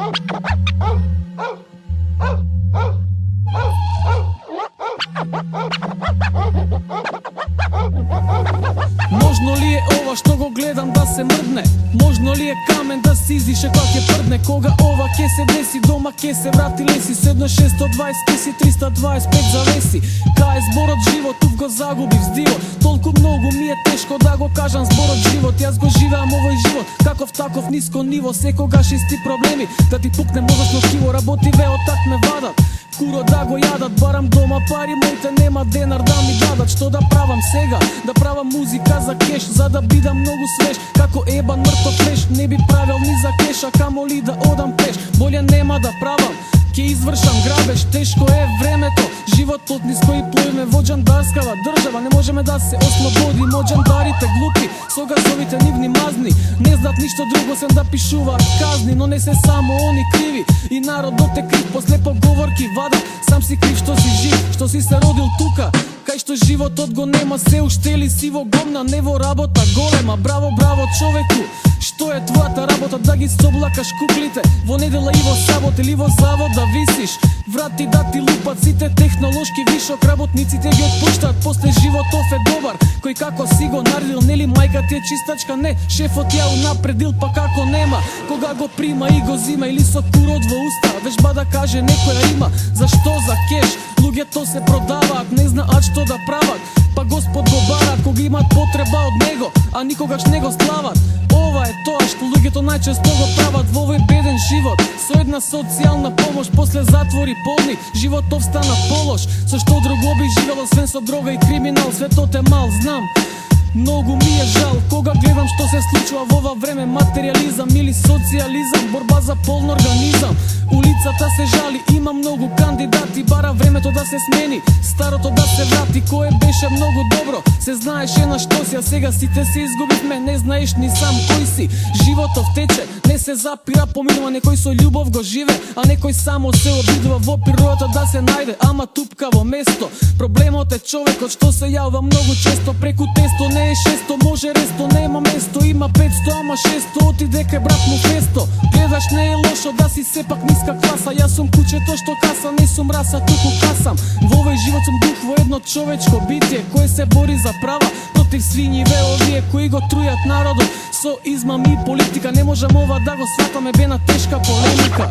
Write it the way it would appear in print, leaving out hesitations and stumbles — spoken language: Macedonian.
Можно ли е ова што го гледам да се мрдне? Можно ли е камен да се издише кога ќе прдне? Кога ова ќе се деси, дома ќе се врати леси. 7-620 писи, 325 завеси. Кај е зборот живот, тув го загубив здиво. Толку многу ми е тешко да го кажам зборот живот. Јас го живеам овој живот, каков таков ниско ниво. Секогаш исти проблеми, да ти пукне мозочно киво. Работи вео, так ме вадат, куро да го јадат. Барам дома пари, моите нема денар да ми дадат. Што да правам сега? Да правам музика за кеш, за да бидам многу свеж. Како ебан мртов флеш, не би правил ни за кеша, камо ли да одам пеш. Болje нема да правам, ќе извршам грабеж. Тешко е времето, животот низ кој плоиме во џандарскава држава. Не можеме да се ослободимо, џандарите глупи, со газовите нивни мазни. Не знаат ништо друго сем да пишуваат казни, но не се само они криви. И народот е крив, после поговорки вадат. Сам си крив што си жив, што си се родил тука, кај што животот го нема се уште ли си во гомна, не во работа голема. Браво, браво човеку, што е твојата работа? Да ги соблакаш куклите во недела и во сабот, или во завод да висиш. Врати да ти лупат сите технолошки вишок, работниците ги отпуштаат, после животов е добар. Кој како си го наредил, нели мајка ти е чистачка? Не, шефот ја унапредил, па како нема кога го прима и го зима, или со курот во уста вежба да каже некоја има. Зашто за кеш? Луѓето се продаваат, не знаат што да прават, па Господ го барат кога имат потреба од него, а никогаш не го слават. Ова е тоа што луѓето најчесто го прават во овој беден живот. Со една социјална помош, после затвори полни, животов стана полош. Со што друго би живело, свен со дрога и криминал? Светот е мал, знам. Многу ми е жал кога гледам што се случува во ова време. Материализам или социализам, борба за полн организам. Улицата се жали, има многу кандидати, бара времето да се смени, старото да се врати. Кое беше многу добро, се знаеше на што си, а сега сите се изгубивме, не знаеш ни сам кој си. Животов тече, не се запира, поминува. Некој со љубов го живе, а некој само се обидува во природата да се најде, ама тупкаво место. Проблемот е човекот што се јавува многу често преку тесто. Не е шесто, може ресто, нема место. Има 500, ама 600, отиде кај брат му фесто. Гледаш, не е лошо да си сепак ниска класа. Јас сум кучето што каса, не сум раса, туку касам. Во овој живот сум дух во едно човечко битие, кој се бори за права против свињиве, овие кои го трујат народот со измами и политика. Не можам ова да го сватаме, бе на тешка полемика.